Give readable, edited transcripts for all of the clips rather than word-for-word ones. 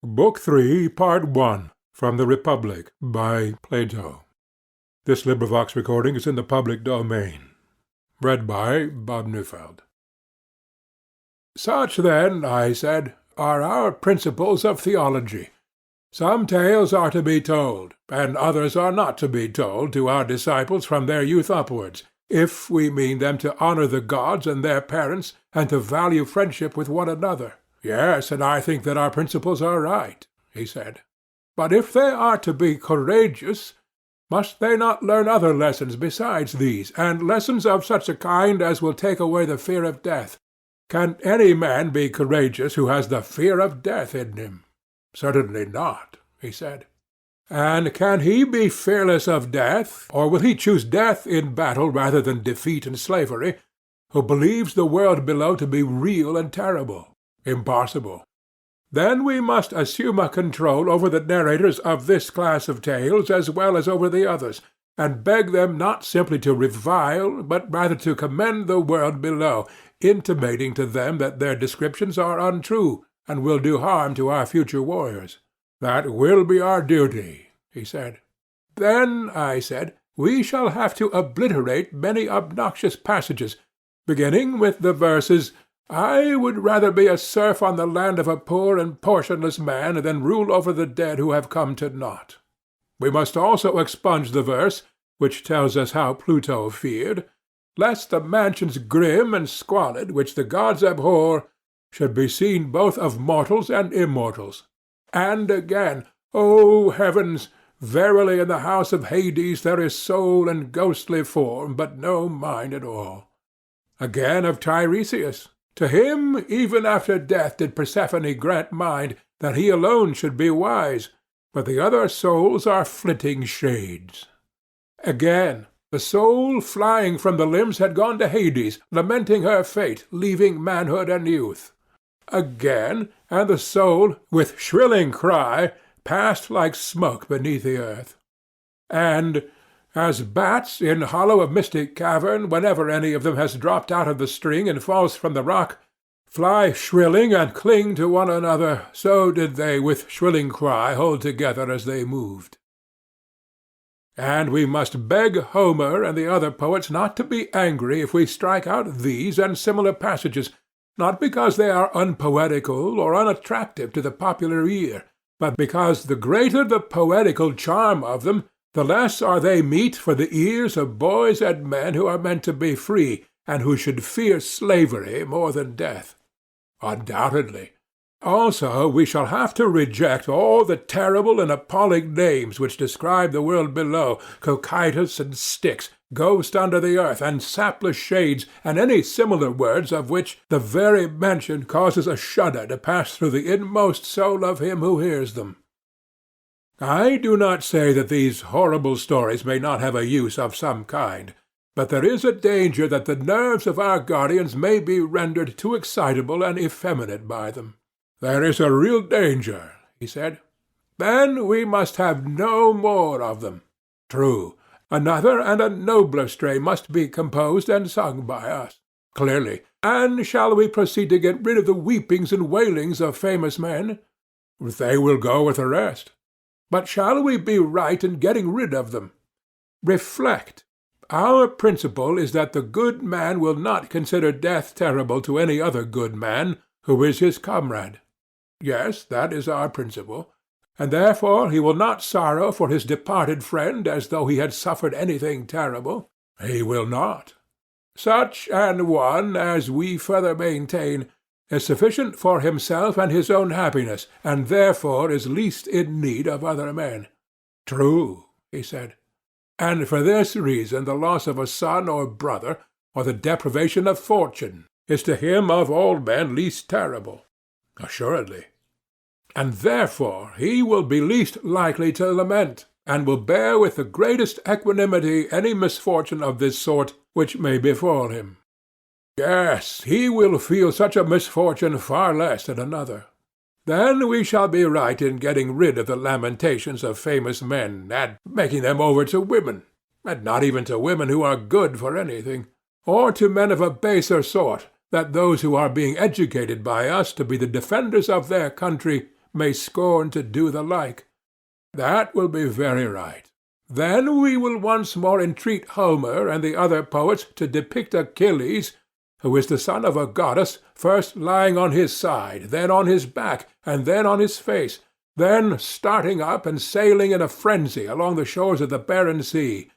Book 3, Part 1, From the Republic, by Plato. This recording is in the public domain. Read by Bob Neufeld. Such, then, I said, are our principles of theology. Some tales are to be told, and others are not to be told to our disciples from their youth upwards, if we mean them to honor the gods and their parents, and to value friendship with one another. Yes, and I think that our principles are right, he said. But if they are to be courageous, must they not learn other lessons besides these, and lessons of such a kind as will take away the fear of death? Can any man be courageous who has the fear of death in him? Certainly not, he said. And can he be fearless of death, or will he choose death in battle rather than defeat and slavery, who believes the world below to be real and terrible? Impossible. Then we must assume a control over the narrators of this class of tales as well as over the others, and beg them not simply to revile, but rather to commend the world below, intimating to them that their descriptions are untrue, and will do harm to our future warriors. That will be our duty, he said. Then, I said, we shall have to obliterate many obnoxious passages, beginning with the verses, I would rather be a serf on the land of a poor and portionless man than rule over the dead who have come to naught. We must also expunge the verse, which tells us how Pluto feared, lest the mansions grim and squalid, which the gods abhor, should be seen both of mortals and immortals. And again, O heavens, verily in the house of Hades there is soul and ghostly form, but no mind at all. Again of Tiresias, to him even after death did Persephone grant mind, that he alone should be wise, but the other souls are flitting shades. Again, the soul flying from the limbs had gone to Hades, lamenting her fate, leaving manhood and youth. Again, and the soul, with shrilling cry, passed like smoke beneath the earth. And, as bats in hollow of mystic cavern, whenever any of them has dropped out of the string and falls from the rock, fly shrilling and cling to one another, so did they with shrilling cry hold together as they moved. And we must beg Homer and the other poets not to be angry if we strike out these and similar passages, not because they are unpoetical or unattractive to the popular ear, but because the greater the poetical charm of them, the less are they meet for the ears of boys and men who are meant to be free, and who should fear slavery more than death. Undoubtedly. Also we shall have to reject all the terrible and appalling names which describe the world below, Cocytus and Styx, ghost under the earth, and sapless shades, and any similar words of which the very mention causes a shudder to pass through the inmost soul of him who hears them. I do not say that these horrible stories may not have a use of some kind, but there is a danger that the nerves of our guardians may be rendered too excitable and effeminate by them. There is a real danger, he said. Then we must have no more of them. True. Another and a nobler strain must be composed and sung by us. Clearly. And shall we proceed to get rid of the weepings and wailings of famous men? They will go with the rest. But shall we be right in getting rid of them? Reflect. Our principle is that the good man will not consider death terrible to any other good man who is his comrade. Yes, that is our principle. And therefore he will not sorrow for his departed friend as though he had suffered anything terrible. He will not. Such an one, as we further maintain, is sufficient for himself and his own happiness, and therefore is least in need of other men. True, he said. And for this reason the loss of a son or brother, or the deprivation of fortune, is to him of all men least terrible. Assuredly. And therefore he will be least likely to lament, and will bear with the greatest equanimity any misfortune of this sort which may befall him. Yes, he will feel such a misfortune far less than another. Then we shall be right in getting rid of the lamentations of famous men, and making them over to women, and not even to women who are good for anything, or to men of a baser sort, that those who are being educated by us to be the defenders of their country may scorn to do the like. That will be very right. Then we will once more entreat Homer and the other poets to depict Achilles, who is the son of a goddess, first lying on his side, then on his back, and then on his face, then starting up and sailing in a frenzy along the shores of the barren sea,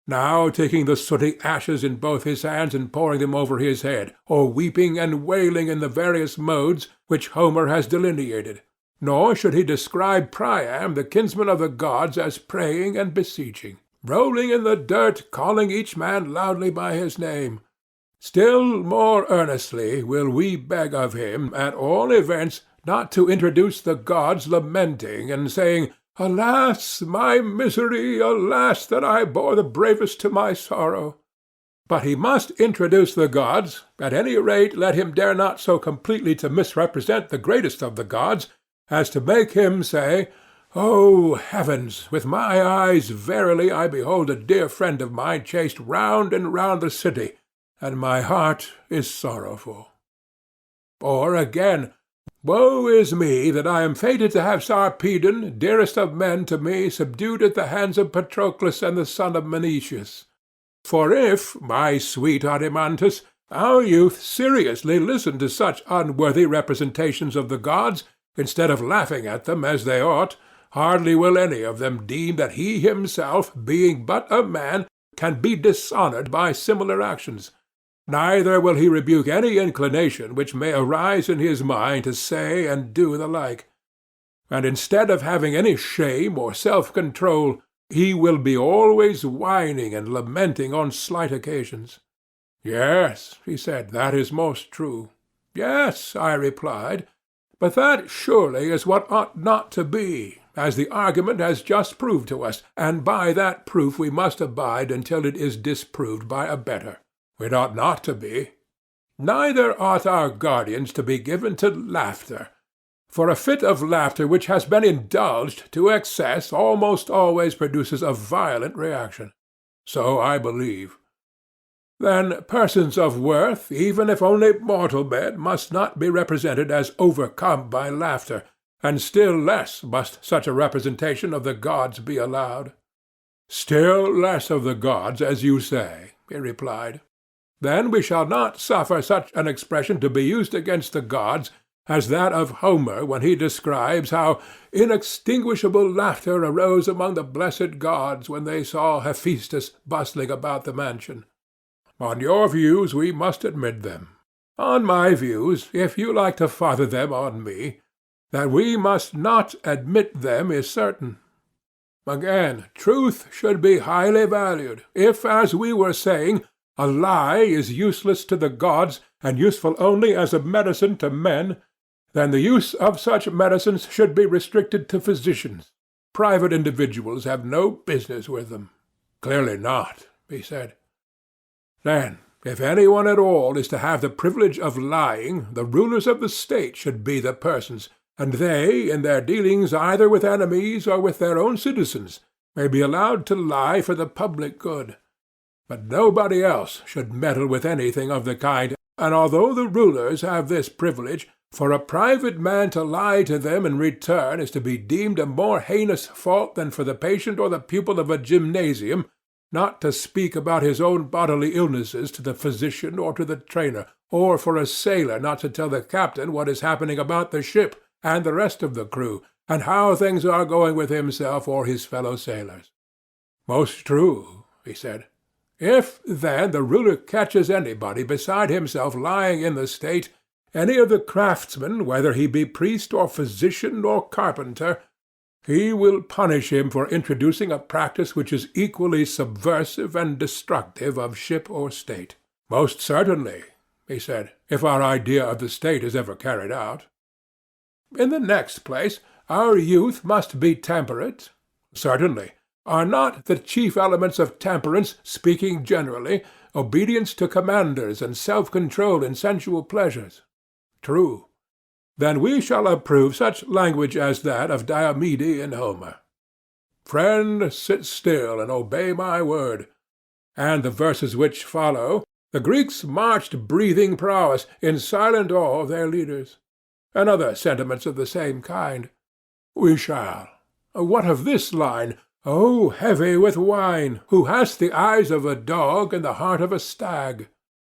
now taking the sooty ashes in both his hands and pouring them over his head, or weeping and wailing in the various modes which Homer has delineated. Nor should he describe Priam, the kinsman of the gods, as praying and beseeching, rolling in the dirt, calling each man loudly by his name. Still more earnestly will we beg of him, at all events, not to introduce the gods lamenting and saying, "Alas, my misery! Alas, that I bore the bravest to my sorrow!" But he must introduce the gods, at any rate let him dare not so completely to misrepresent the greatest of the gods, as to make him say, "O heavens! With my eyes verily I behold a dear friend of mine chased round and round the city, and my heart is sorrowful." Or again, "Woe is me that I am fated to have Sarpedon, dearest of men to me, subdued at the hands of Patroclus and the son of Menoetius. For if, my sweet Adeimantus, our youth seriously listen to such unworthy representations of the gods, instead of laughing at them as they ought, hardly will any of them deem that he himself, being but a man, can be dishonoured by similar actions. Neither will he rebuke any inclination which may arise in his mind to say and do the like. And instead of having any shame or self-control, he will be always whining and lamenting on slight occasions." "Yes," he said, "that is most true." "Yes," I replied, "but that surely is what ought not to be, as the argument has just proved to us, and by that proof we must abide until it is disproved by a better. It ought not to be. Neither ought our guardians to be given to laughter, for a fit of laughter which has been indulged to excess almost always produces a violent reaction. So I believe. Then persons of worth, even if only mortal men, must not be represented as overcome by laughter, and still less must such a representation of the gods be allowed." "Still less of the gods, as you say," he replied. "Then we shall not suffer such an expression to be used against the gods as that of Homer when he describes how inextinguishable laughter arose among the blessed gods when they saw Hephaestus bustling about the mansion. On your views we must admit them. On my views, if you like to father them on me, that we must not admit them is certain. Again, truth should be highly valued. If, as we were saying, a lie is useless to the gods and useful only as a medicine to men, then the use of such medicines should be restricted to physicians. Private individuals have no business with them." "Clearly not," he said. "Then, if any one at all is to have the privilege of lying, the rulers of the state should be the persons, and they, in their dealings either with enemies or with their own citizens, may be allowed to lie for the public good. But nobody else should meddle with anything of the kind, and although the rulers have this privilege, for a private man to lie to them in return is to be deemed a more heinous fault than for the patient or the pupil of a gymnasium not to speak about his own bodily illnesses to the physician or to the trainer, or for a sailor not to tell the captain what is happening about the ship and the rest of the crew, and how things are going with himself or his fellow sailors." "Most true," he said. "If, then, the ruler catches anybody beside himself lying in the state, any of the craftsmen, whether he be priest or physician or carpenter, he will punish him for introducing a practice which is equally subversive and destructive of ship or state." "Most certainly," he said, "if our idea of the state is ever carried out." "In the next place, our youth must be temperate." "Certainly. Are not the chief elements of temperance, speaking generally, obedience to commanders and self-control in sensual pleasures?" "True. Then we shall approve such language as that of Diomede in Homer. Friend, sit still and obey my word. And the verses which follow, the Greeks marched breathing prowess, in silent awe of their leaders. And other sentiments of the same kind. We shall. What of this line? O heavy with wine, who hast the eyes of a dog and the heart of a stag?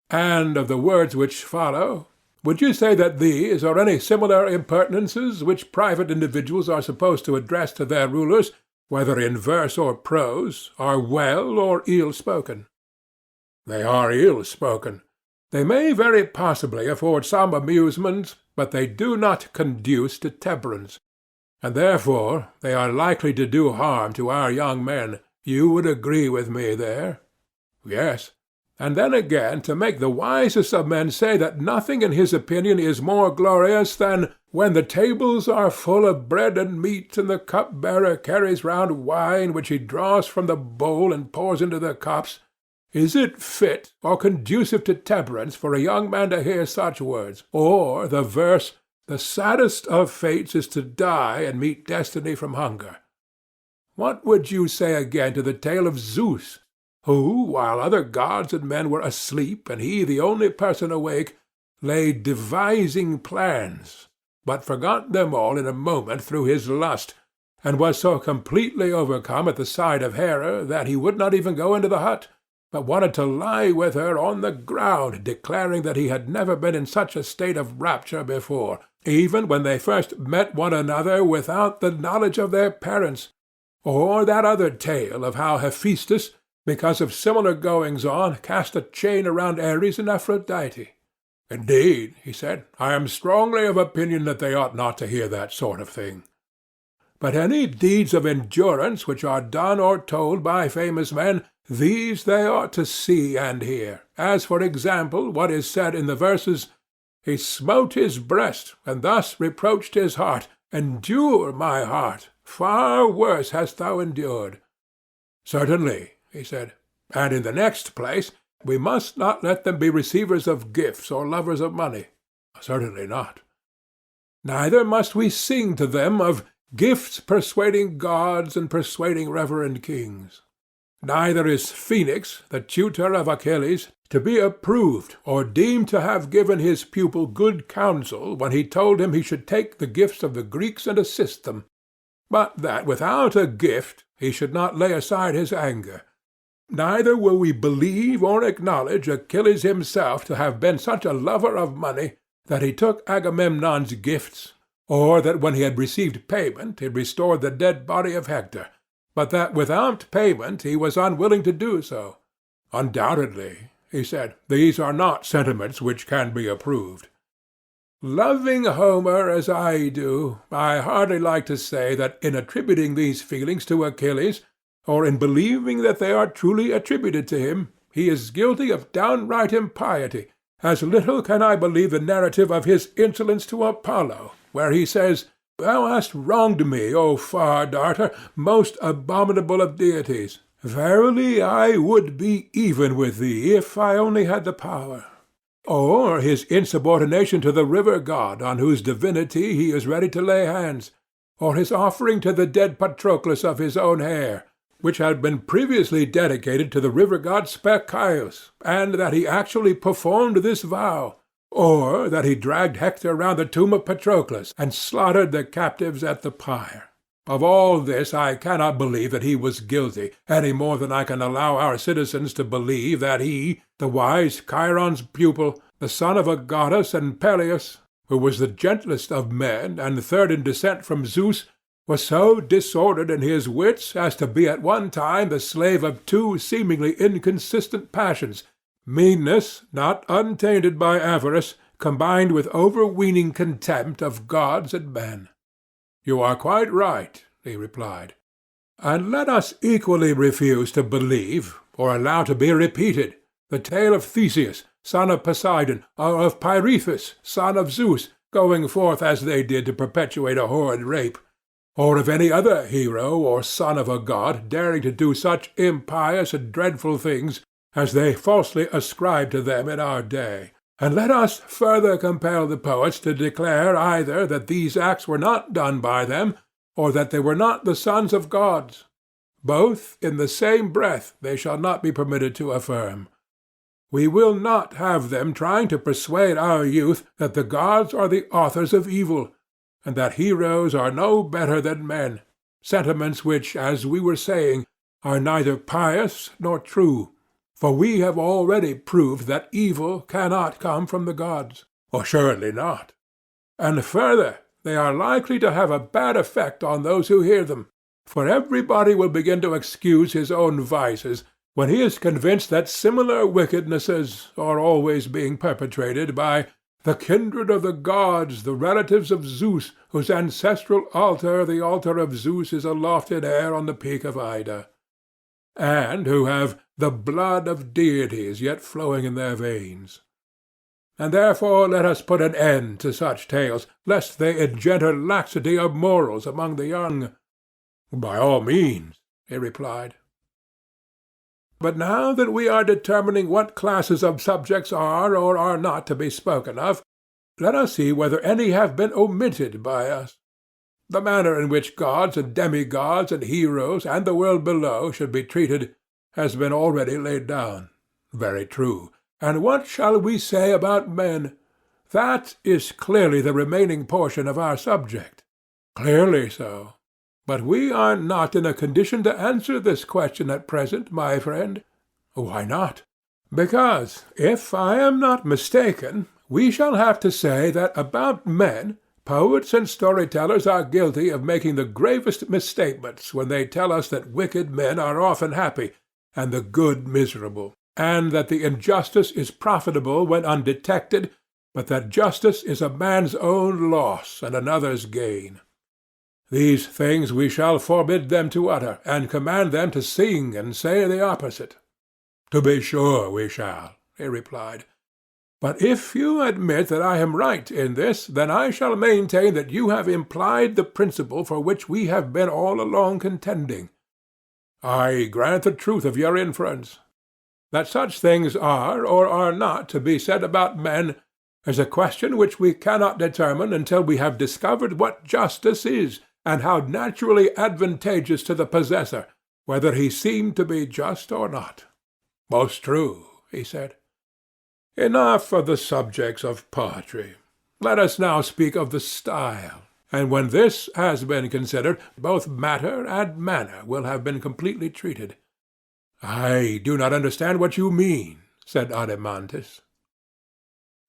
And of the words which follow, would you say that these, or any similar impertinences which private individuals are supposed to address to their rulers, whether in verse or prose, are well or ill spoken? They are ill spoken. They may very possibly afford some amusement, but they do not conduce to temperance, and therefore they are likely to do harm to our young men. You would agree with me there? Yes. And then again, to make the wisest of men say that nothing in his opinion is more glorious than when the tables are full of bread and meat, and the cup-bearer carries round wine which he draws from the bowl and pours into the cups. Is it fit or conducive to temperance for a young man to hear such words? Or the verse, "The saddest of fates is to die and meet destiny from hunger"? What would you say again to the tale of Zeus, who, while other gods and men were asleep and he the only person awake, lay devising plans, but forgot them all in a moment through his lust, and was so completely overcome at the sight of Hera that he would not even go into the hut, but wanted to lie with her on the ground, declaring that he had never been in such a state of rapture before, even when they first met one another without the knowledge of their parents? Or that other tale of how Hephaestus, because of similar goings-on, cast a chain around Ares and Aphrodite. Indeed, he said, I am strongly of opinion that they ought not to hear that sort of thing. But any deeds of endurance which are done or told by famous men, these they ought to see and hear, as, for example, what is said in the verses, "He smote his breast, and thus reproached his heart, Endure, my heart, far worse hast thou endured." Certainly, he said. And in the next place, we must not let them be receivers of gifts or lovers of money. Certainly not. Neither must we sing to them of gifts persuading gods and persuading reverend kings. Neither is Phoenix, the tutor of Achilles, to be approved or deemed to have given his pupil good counsel when he told him he should take the gifts of the Greeks and assist them, but that without a gift he should not lay aside his anger. Neither will we believe or acknowledge Achilles himself to have been such a lover of money that he took Agamemnon's gifts, or that when he had received payment he restored the dead body of Hector, but that without payment he was unwilling to do so. Undoubtedly, he said, these are not sentiments which can be approved. Loving Homer as I do, I hardly like to say that in attributing these feelings to Achilles, or in believing that they are truly attributed to him, he is guilty of downright impiety. As little can I believe the narrative of his insolence to Apollo, where he says, "Thou hast wronged me, O Far Darter, most abominable of deities. Verily I would be even with thee, if I only had the power." Or his insubordination to the river god, on whose divinity he is ready to lay hands, or his offering to the dead Patroclus of his own hair, which had been previously dedicated to the river god Spercheius, and that he actually performed this vow, or that he dragged Hector round the tomb of Patroclus, and slaughtered the captives at the pyre. Of all this I cannot believe that he was guilty, any more than I can allow our citizens to believe that he, the wise Chiron's pupil, the son of a goddess and Peleus, who was the gentlest of men and third in descent from Zeus, was so disordered in his wits as to be at one time the slave of two seemingly inconsistent passions, meanness not untainted by avarice, combined with overweening contempt of gods and men. You are quite right, he replied. And let us equally refuse to believe, or allow to be repeated, the tale of Theseus, son of Poseidon, or of Pirithous, son of Zeus, going forth as they did to perpetuate a horrid rape, or of any other hero or son of a god daring to do such impious and dreadful things as they falsely ascribe to them in our day. And let us further compel the poets to declare either that these acts were not done by them, or that they were not the sons of gods. Both in the same breath they shall not be permitted to affirm. We will not have them trying to persuade our youth that the gods are the authors of evil, and that heroes are no better than men, sentiments which, as we were saying, are neither pious nor true, for we have already proved that evil cannot come from the gods, or surely not. And further, they are likely to have a bad effect on those who hear them, for everybody will begin to excuse his own vices when he is convinced that similar wickednesses are always being perpetrated by the kindred of the gods, the relatives of Zeus, whose ancestral altar, the altar of Zeus, is aloft in air on the peak of Ida, and who have the blood of deities yet flowing in their veins. And therefore let us put an end to such tales, lest they engender laxity of morals among the young. By all means, he replied. But now that we are determining what classes of subjects are or are not to be spoken of, let us see whether any have been omitted by us. The manner in which gods and demigods and heroes and the world below should be treated has been already laid down. Very true. And what shall we say about men? That is clearly the remaining portion of our subject. Clearly so. But we are not in a condition to answer this question at present, my friend. Why not? Because, if I am not mistaken, we shall have to say that about men, poets and storytellers are guilty of making the gravest misstatements when they tell us that wicked men are often happy, and the good miserable, and that the injustice is profitable when undetected, but that justice is a man's own loss and another's gain. These things we shall forbid them to utter, and command them to sing and say the opposite. To be sure we shall, he replied. But if you admit that I am right in this, then I shall maintain that you have implied the principle for which we have been all along contending. I grant the truth of your inference. That such things are or are not to be said about men is a question which we cannot determine until we have discovered what justice is, and how naturally advantageous to the possessor, whether he seem to be just or not. Most true, he said. Enough of the subjects of poetry. Let us now speak of the style, and when this has been considered, both matter and manner will have been completely treated. I do not understand what you mean, said Adeimantus.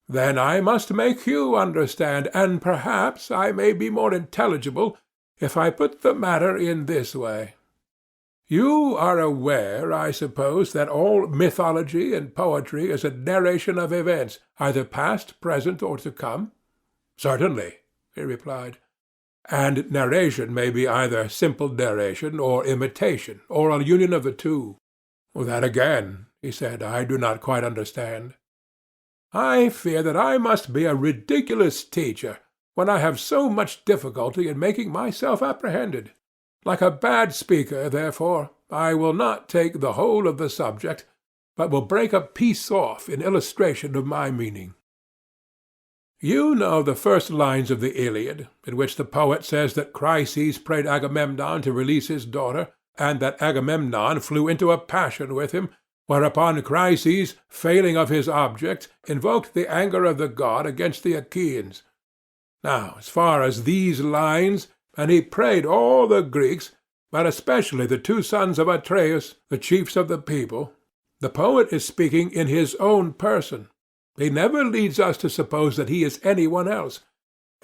Then I must make you understand, and perhaps I may be more intelligible if I put the matter in this way. You are aware, I suppose, that all mythology and poetry is a narration of events, either past, present, or to come? Certainly, he replied. And narration may be either simple narration or imitation, or a union of the two. That again, he said, I do not quite understand. I fear that I must be a ridiculous teacher, when I have so much difficulty in making myself apprehended. Like a bad speaker, therefore, I will not take the whole of the subject, but will break a piece off in illustration of my meaning. You know the first lines of the Iliad, in which the poet says that Chryses prayed Agamemnon to release his daughter, and that Agamemnon flew into a passion with him, whereupon Chryses, failing of his object, invoked the anger of the god against the Achaeans. Now, as far as these lines, and he prayed all the Greeks, but especially the two sons of Atreus, the chiefs of the people, the poet is speaking in his own person. He never leads us to suppose that he is any one else.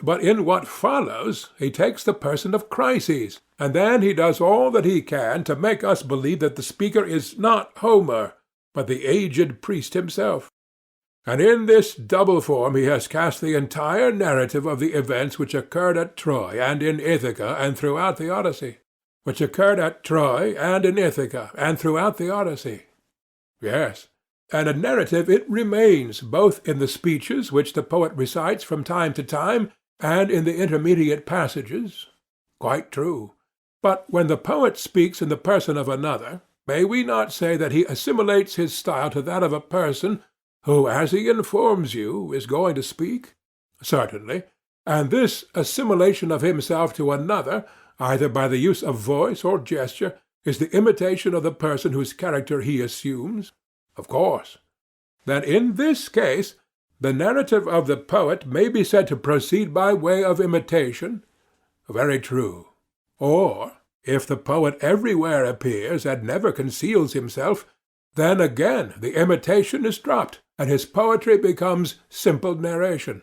But in what follows he takes the person of Chryses, and then he does all that he can to make us believe that the speaker is not Homer, but the aged priest himself. And in this double form he has cast the entire narrative of the events which occurred at Troy and in Ithaca and throughout the Odyssey. Which occurred at Troy and in Ithaca and throughout the Odyssey. Yes, and a narrative it remains, both in the speeches which the poet recites from time to time and in the intermediate passages. Quite true. But when the poet speaks in the person of another, may we not say that he assimilates his style to that of a person who, as he informs you, is going to speak? Certainly. And this assimilation of himself to another, either by the use of voice or gesture, is the imitation of the person whose character he assumes? Of course. Then in this case The narrative of the poet may be said to proceed by way of imitation? Very true. Or, if the poet everywhere appears and never conceals himself, then again the imitation is dropped, and his poetry becomes simple narration.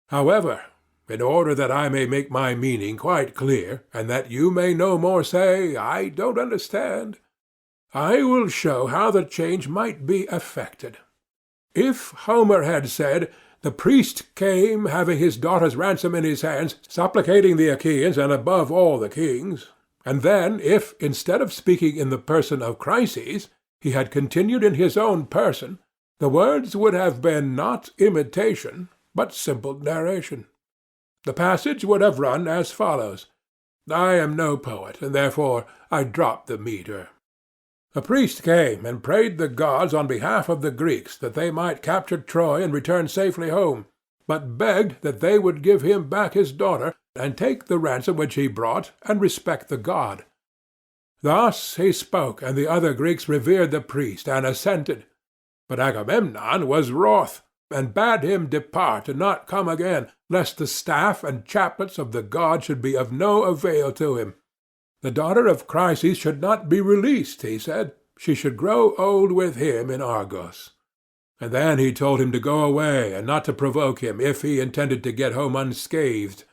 However, in order that I may make my meaning quite clear, and that you may no more say, "I don't understand," I will show how the change might be effected. If Homer had said, "The priest came, having his daughter's ransom in his hands, supplicating the Achaeans and above all the kings," and then if, instead of speaking in the person of Chryses, he had continued in his own person, the words would have been not imitation, but simple narration. The passage would have run as follows. I am no poet, and therefore I drop the metre. A priest came and prayed the gods on behalf of the Greeks that they might capture Troy and return safely home, but begged that they would give him back his daughter, and take the ransom which he brought, and respect the god. Thus he spoke, and the other Greeks revered the priest, and assented. But Agamemnon was wroth, and bade him depart and not come again, lest the staff and chaplets of the god should be of no avail to him. The daughter of Chryses should not be released, he said. She should grow old with him in Argos. And then he told him to go away, and not to provoke him, if he intended to get home unscathed.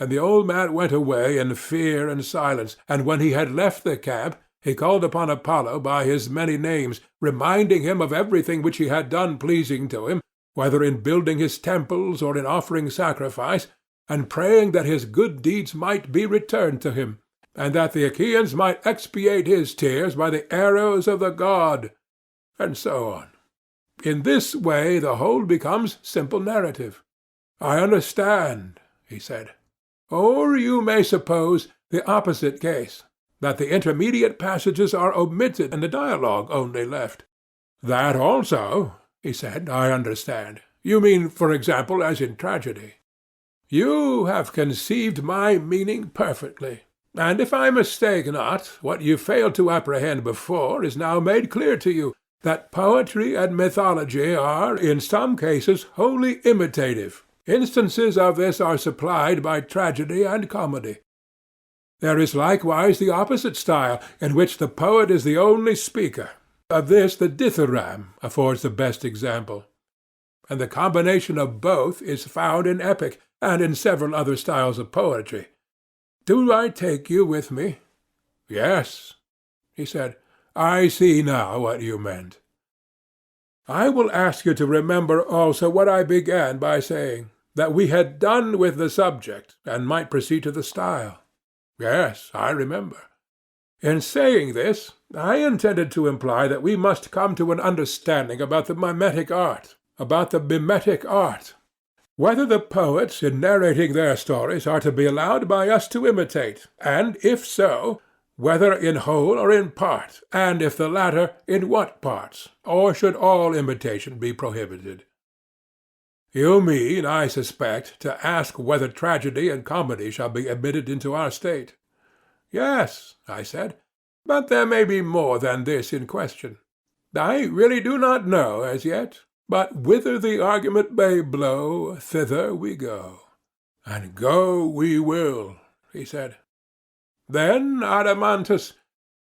And the old man went away in fear and silence, and when he had left the camp, he called upon Apollo by his many names, reminding him of everything which he had done pleasing to him, whether in building his temples or in offering sacrifice, and praying that his good deeds might be returned to him, and that the Achaeans might expiate his tears by the arrows of the god, and so on. In this way the whole becomes simple narrative. I understand, he said. Or you may suppose the opposite case, that the intermediate passages are omitted and the dialogue only left. That also, he said, I understand. You mean, for example, as in tragedy. You have conceived my meaning perfectly. And if I mistake not, what you failed to apprehend before is now made clear to you, that poetry and mythology are, in some cases, wholly imitative. Instances of this are supplied by tragedy and comedy. There is likewise the opposite style, in which the poet is the only speaker. Of this the dithyramb affords the best example. And the combination of both is found in epic, and in several other styles of poetry. Do I take you with me? Yes, he said. I see now what you meant. I will ask you to remember also what I began by saying, that we had done with the subject, and might proceed to the style. Yes, I remember. In saying this, I intended to imply that we must come to an understanding about the mimetic art, whether the poets in narrating their stories are to be allowed by us to imitate, and if so, whether in whole or in part, and if the latter, in what parts, or should all imitation be prohibited? You mean, I suspect, to ask whether tragedy and comedy shall be admitted into our state. Yes, I said, but there may be more than this in question. I really do not know as yet. But whither the argument may blow, thither we go. And go we will, he said. Then, Adeimantus,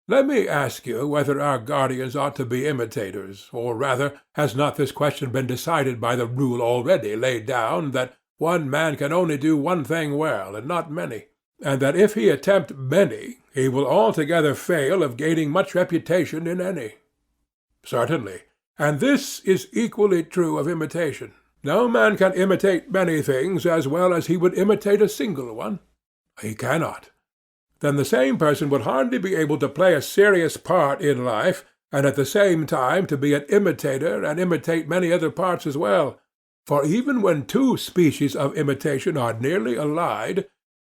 let me ask you whether our guardians ought to be imitators, or rather, has not this question been decided by the rule already laid down that one man can only do one thing well, and not many, and that if he attempt many, he will altogether fail of gaining much reputation in any? Certainly. And this is equally true of imitation. No man can imitate many things as well as he would imitate a single one. He cannot. Then the same person would hardly be able to play a serious part in life, and at the same time to be an imitator and imitate many other parts as well. For even when two species of imitation are nearly allied,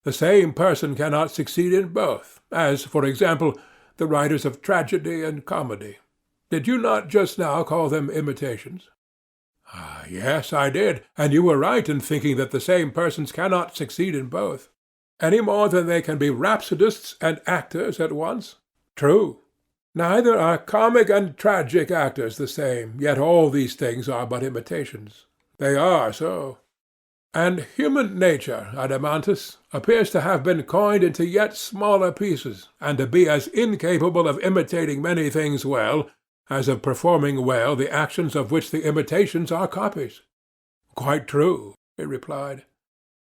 the same person cannot succeed in both, as, for example, the writers of tragedy and comedy. Did you not just now call them imitations? Yes, I did, and you were right in thinking that the same persons cannot succeed in both, any more than they can be rhapsodists and actors at once. True. Neither are comic and tragic actors the same, yet all these things are but imitations. They are so. And human nature, Adeimantus, appears to have been coined into yet smaller pieces, and to be as incapable of imitating many things well, as of performing well the actions of which the imitations are copies. Quite true, he replied.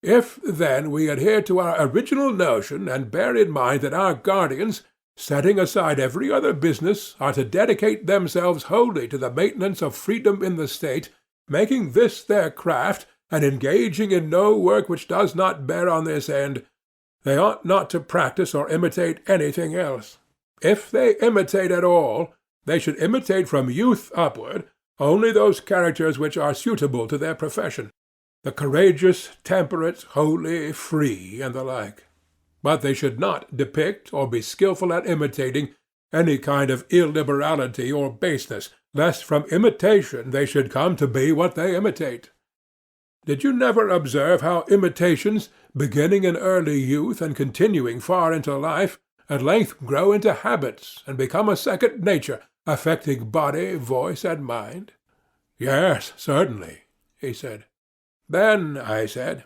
If, then, we adhere to our original notion, and bear in mind that our guardians, setting aside every other business, are to dedicate themselves wholly to the maintenance of freedom in the state, making this their craft, and engaging in no work which does not bear on this end, they ought not to practise or imitate anything else. If they imitate at all, they should imitate from youth upward only those characters which are suitable to their profession, the courageous, temperate, holy, free, and the like. But they should not depict or be skilful at imitating any kind of illiberality or baseness, lest from imitation they should come to be what they imitate. Did you never observe how imitations, beginning in early youth and continuing far into life, at length grow into habits and become a second nature, affecting body, voice, and mind? Yes, certainly, he said. Then, I said,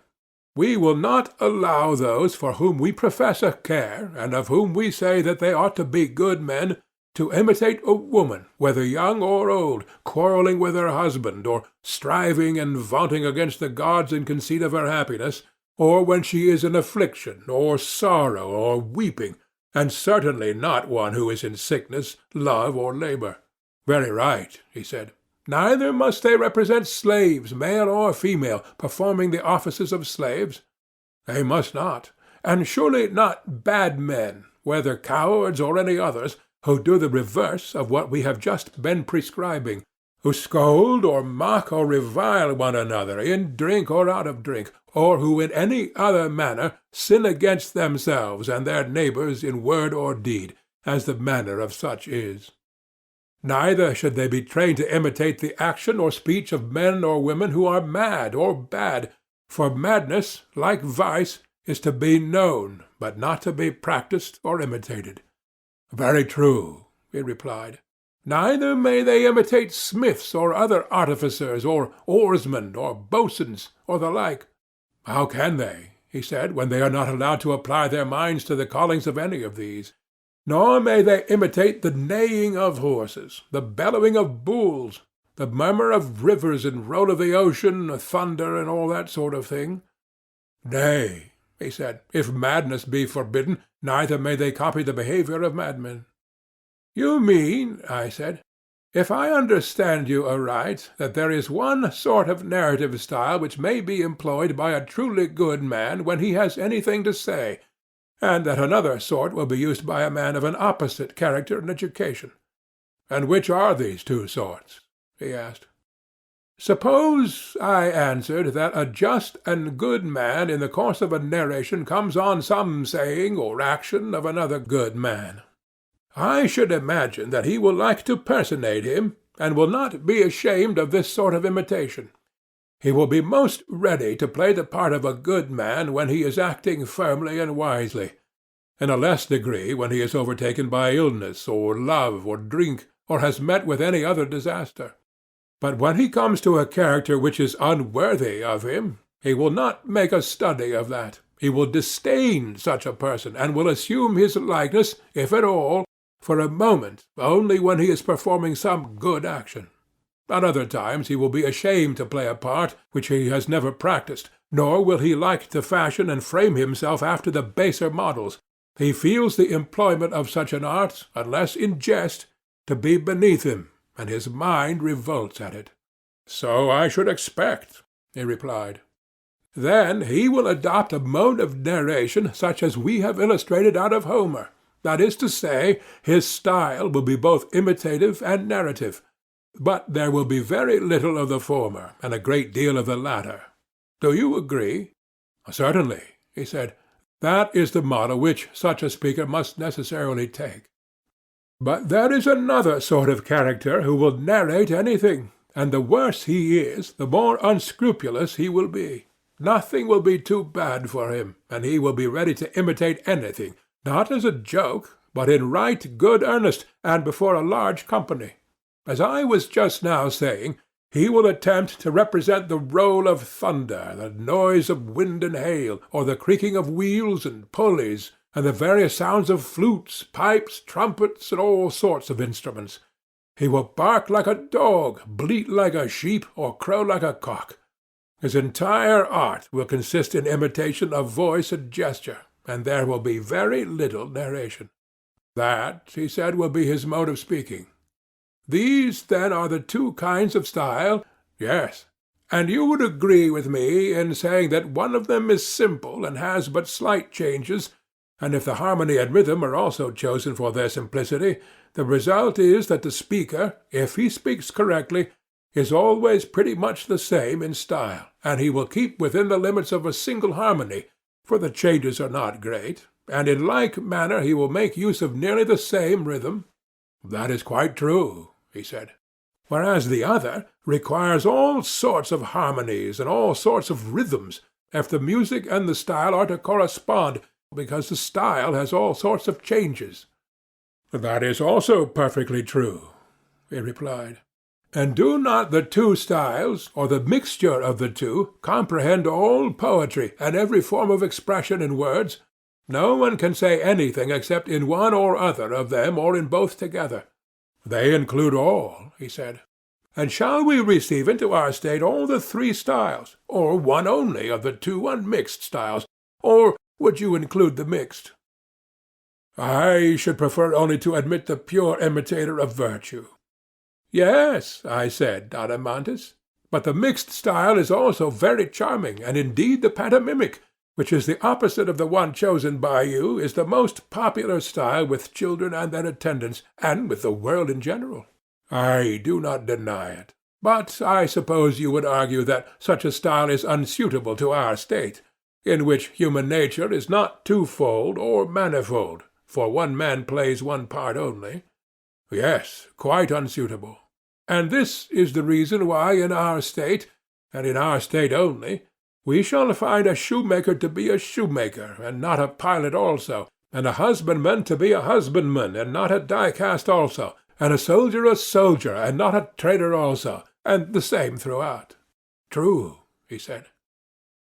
we will not allow those for whom we profess a care, and of whom we say that they ought to be good men, to imitate a woman, whether young or old, quarrelling with her husband, or striving and vaunting against the gods in conceit of her happiness, or when she is in affliction, or sorrow, or weeping, and certainly not one who is in sickness, love, or labor. Very right, he said. Neither must they represent slaves, male or female, performing the offices of slaves. They must not, and surely not bad men, whether cowards or any others, who do the reverse of what we have just been prescribing, who scold or mock or revile one another in drink or out of drink, or who in any other manner sin against themselves and their neighbors in word or deed, as the manner of such is. Neither should they be trained to imitate the action or speech of men or women who are mad or bad, for madness, like vice, is to be known, but not to be practised or imitated. Very true, he replied. Neither may they imitate smiths or other artificers, or oarsmen, or boatswains, or the like. How can they, he said, when they are not allowed to apply their minds to the callings of any of these? Nor may they imitate the neighing of horses, the bellowing of bulls, the murmur of rivers and roll of the ocean, thunder, and all that sort of thing. Nay, he said, if madness be forbidden, neither may they copy the behavior of madmen. You mean, I said, if I understand you aright, that there is one sort of narrative style which may be employed by a truly good man when he has anything to say, and that another sort will be used by a man of an opposite character and education. And which are these two sorts? He asked. Suppose, I answered, that a just and good man in the course of a narration comes on some saying or action of another good man. I should imagine that he will like to personate him, and will not be ashamed of this sort of imitation. He will be most ready to play the part of a good man when he is acting firmly and wisely, in a less degree when he is overtaken by illness, or love, or drink, or has met with any other disaster. But when he comes to a character which is unworthy of him, he will not make a study of that. He will disdain such a person, and will assume his likeness, if at all, for a moment, only when he is performing some good action. At other times he will be ashamed to play a part which he has never practised, nor will he like to fashion and frame himself after the baser models. He feels the employment of such an art, unless in jest, to be beneath him, and his mind revolts at it. So I should expect, he replied. Then he will adopt a mode of narration such as we have illustrated out of Homer. That is to say, his style will be both imitative and narrative, but there will be very little of the former, and a great deal of the latter. Do you agree? Certainly, he said. That is the model which such a speaker must necessarily take. But there is another sort of character who will narrate anything, and the worse he is, the more unscrupulous he will be. Nothing will be too bad for him, and he will be ready to imitate anything, not as a joke, but in right good earnest, and before a large company. As I was just now saying, He will attempt to represent the roll of thunder, the noise of wind and hail, or the creaking of wheels and pulleys, and the various sounds of flutes, pipes, trumpets, and all sorts of instruments. He will bark like a dog, bleat like a sheep, or crow like a cock. His entire art will consist in imitation of voice and gesture, and there will be very little narration. That, he said, will be his mode of speaking. These, then, are the two kinds of style? Yes. And you would agree with me in saying that one of them is simple and has but slight changes, and if the harmony and rhythm are also chosen for their simplicity, the result is that the speaker, if he speaks correctly, is always pretty much the same in style, and he will keep within the limits of a single harmony, for the changes are not great, and in like manner he will make use of nearly the same rhythm. That is quite true, he said. Whereas the other requires all sorts of harmonies and all sorts of rhythms, if the music and the style are to correspond, because the style has all sorts of changes. That is also perfectly true, he replied. And do not the two styles, or the mixture of the two, comprehend all poetry and every form of expression in words? No one can say anything except in one or other of them, or in both together. They include all, he said. And shall we receive into our state all the three styles, or one only of the two unmixed styles, or would you include the mixed? I should prefer only to admit the pure imitator of virtue. Yes, I said, Adeimantus, but the mixed style is also very charming, and indeed the pantomimic, which is the opposite of the one chosen by you, is the most popular style with children and their attendants, and with the world in general. I do not deny it. But I suppose you would argue that such a style is unsuitable to our state, in which human nature is not twofold or manifold, for one man plays one part only. Yes, quite unsuitable. And this is the reason why in our state, and in our state only, we shall find a shoemaker to be a shoemaker, and not a pilot also, and a husbandman to be a husbandman, and not a die-cast also, and a soldier, and not a trader also, and the same throughout. True, he said.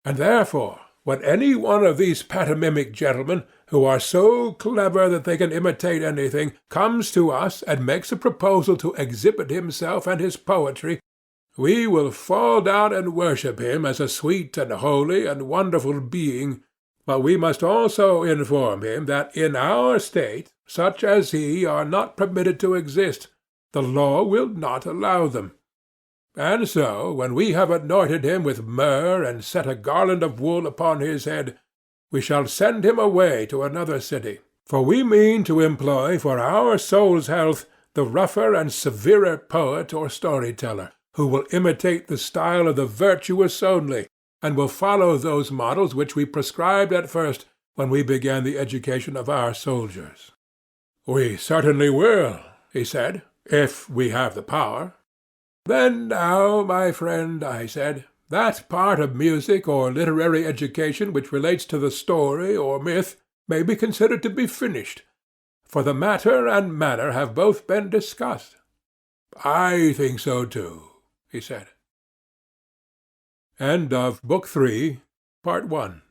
And therefore, when any one of these pantomimic gentlemen, who are so clever that they can imitate anything, comes to us and makes a proposal to exhibit himself and his poetry, we will fall down and worship him as a sweet and holy and wonderful being, but we must also inform him that in our state such as he are not permitted to exist. The law will not allow them. And so, when we have anointed him with myrrh and set a garland of wool upon his head, we shall send him away to another city, for we mean to employ for our soul's health the rougher and severer poet or story-teller, who will imitate the style of the virtuous only, and will follow those models which we prescribed at first when we began the education of our soldiers. We certainly will, he said, if we have the power. Then now, my friend, I said, that part of music or literary education which relates to the story or myth may be considered to be finished, for the matter and manner have both been discussed. I think so too, he said. End of Book 3, Part 1.